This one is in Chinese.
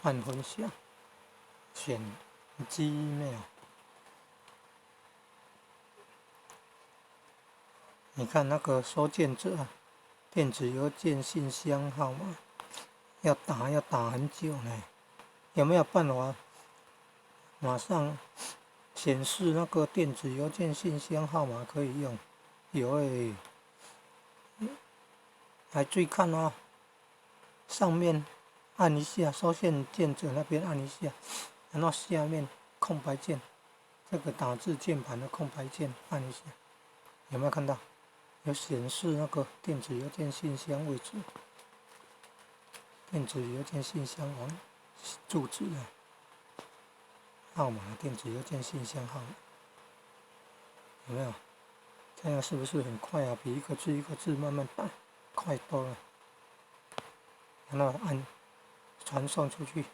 按分享，选 Gmail。你看那个收件者电子邮件信箱号码要打很久呢，有没有办法马上显示那个电子邮件信箱号码可以用？有诶，来注意看哦，上面按一下收件者那边按一下，然后下面空白键，这个打字键盘的空白键按一下，有没有看到？有显示那个电子邮件信箱位置，电子邮件信箱网住址的号码，电子邮件信箱号码，有没有？这样是不是很快啊？比一个字一个字慢慢打快多了。然后按传送出去。